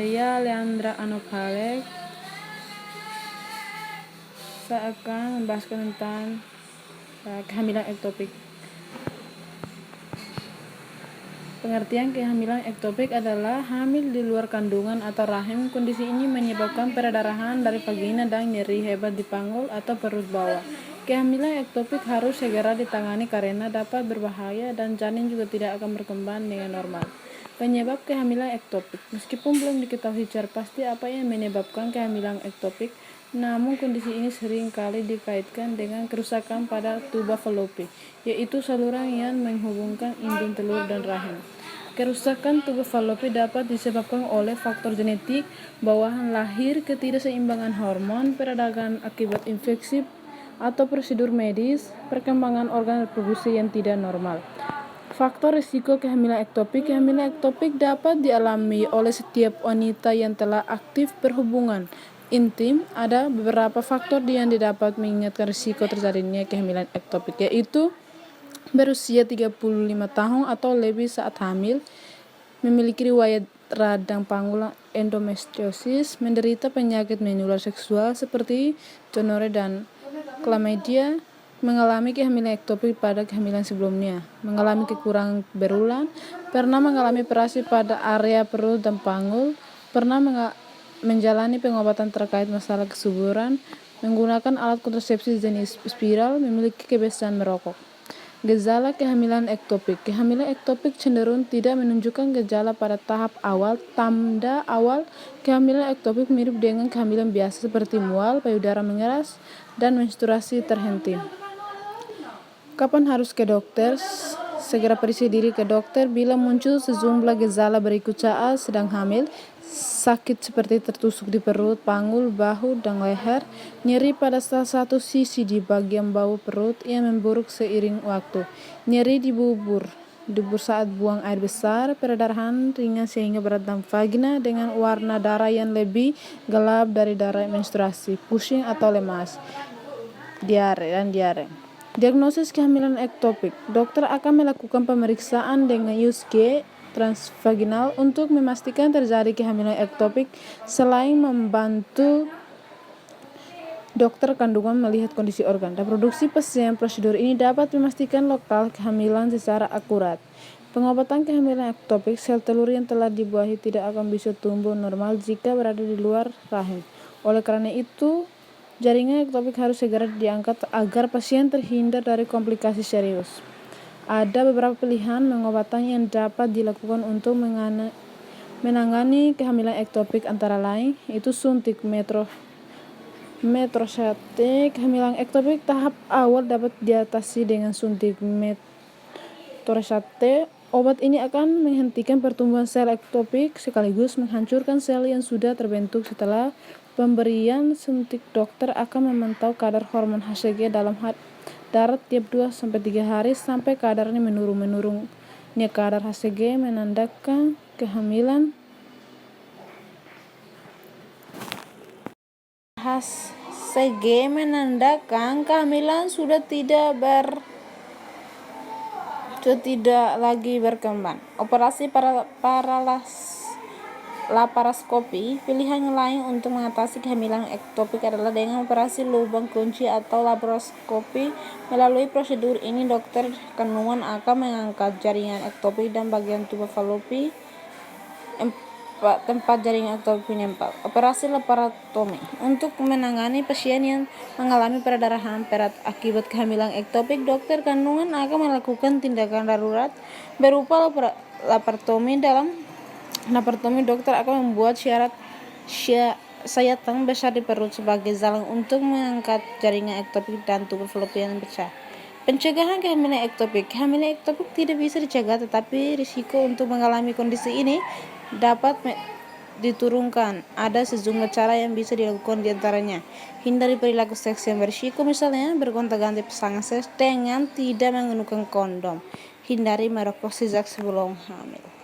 Saya Leandra Anophalek. Saya akan membahaskan tentang kehamilan ektopik. Pengertian kehamilan ektopik adalah hamil di luar kandungan atau rahim. Kondisi ini menyebabkan perdarahan dari vagina dan nyeri hebat di panggul atau perut bawah. Kehamilan ektopik harus segera ditangani karena dapat berbahaya dan janin juga tidak akan berkembang dengan normal. Penyebab kehamilan ektopik. Meskipun belum diketahui secara pasti apa yang menyebabkan kehamilan ektopik, namun kondisi ini sering kali dikaitkan dengan kerusakan pada tuba fallopi, yaitu saluran yang menghubungkan indung telur dan rahim. Kerusakan tuba fallopi dapat disebabkan oleh faktor genetik, bawaan lahir, ketidakseimbangan hormon, peradangan akibat infeksi, atau prosedur medis, perkembangan organ reproduksi yang tidak normal. Faktor risiko kehamilan ektopik. Kehamilan ektopik dapat dialami oleh setiap wanita yang telah aktif berhubungan intim. Ada beberapa faktor yang dapat mengingatkan risiko terjadinya kehamilan ektopik, yaitu berusia 35 tahun atau lebih saat hamil, memiliki riwayat radang panggul endometriosis, menderita penyakit menular seksual seperti gonorrea dan chlamydia, mengalami kehamilan ektopik pada kehamilan sebelumnya, mengalami kekurangan berulang, pernah mengalami operasi pada area perut dan panggul, pernah menjalani pengobatan terkait masalah kesuburan, menggunakan alat kontrasepsi jenis spiral, memiliki kebiasaan merokok. Gejala kehamilan ektopik. Kehamilan ektopik cenderung tidak menunjukkan gejala pada tahap awal. Tanda awal kehamilan ektopik mirip dengan kehamilan biasa seperti mual, payudara mengeras, dan menstruasi terhenti. Kapan harus ke dokter? Segera periksa diri ke dokter bila muncul sejumlah gejala berikut saat sedang hamil: sakit seperti tertusuk di perut, panggul, bahu, dan leher, nyeri pada salah satu sisi di bagian bawah perut yang memburuk seiring waktu, nyeri di dubur saat buang air besar, perdarahan ringan sehingga berat dan vagina dengan warna darah yang lebih gelap dari darah menstruasi, pusing atau lemas, diare. Diagnosis kehamilan ektopik. Dokter akan melakukan pemeriksaan dengan USG transvaginal untuk memastikan terjadi kehamilan ektopik. Selain membantu dokter kandungan melihat kondisi organ reproduksi pasien, prosedur ini dapat memastikan lokal kehamilan secara akurat. Pengobatan kehamilan ektopik. Sel telur yang telah dibuahi tidak akan bisa tumbuh normal jika berada di luar rahim. Oleh karena itu, jaringan ektopik harus segera diangkat agar pasien terhindar dari komplikasi serius. Ada beberapa pilihan pengobatan yang dapat dilakukan untuk menangani kehamilan ektopik, antara lain itu suntik metrosate. Kehamilan ektopik tahap awal dapat diatasi dengan suntik metrosate. Obat ini akan menghentikan pertumbuhan sel ektopik sekaligus menghancurkan sel yang sudah terbentuk. Setelah pemberian suntik, dokter akan memantau kadar hormon HCG dalam darah tiap 2-3 hari sampai kadarnya menurun. Kadar HCG menandakan kehamilan. HCG menandakan kehamilan sudah tidak lagi berkembang. Operasi laparoskopi. Pilihan lain untuk mengatasi kehamilan ektopik adalah dengan operasi lubang kunci atau laparoskopi. Melalui prosedur ini, dokter kandungan akan mengangkat jaringan ektopik dan bagian tuba fallopi tempat jaringan ektopik menempel. Operasi laparotomi. Untuk menangani pasien yang mengalami perdarahan berat akibat kehamilan ektopik, dokter kandungan akan melakukan tindakan darurat berupa laparotomi. Dalam laparotomi, dokter akan membuat sayatan besar di perut sebagai jalan untuk mengangkat jaringan ektopik dan tuba fallopi yang pecah. Pencegahan kehamilan ektopik. Kehamilan ektopik tidak bisa dicegah, tetapi risiko untuk mengalami kondisi ini dapat diturunkan. Ada sejumlah cara yang bisa dilakukan, diantaranya hindari perilaku seks yang berisiko, misalnya bergonta-ganti pasangan seks dengan tidak menggunakan kondom, hindari merokok sejak sebelum hamil.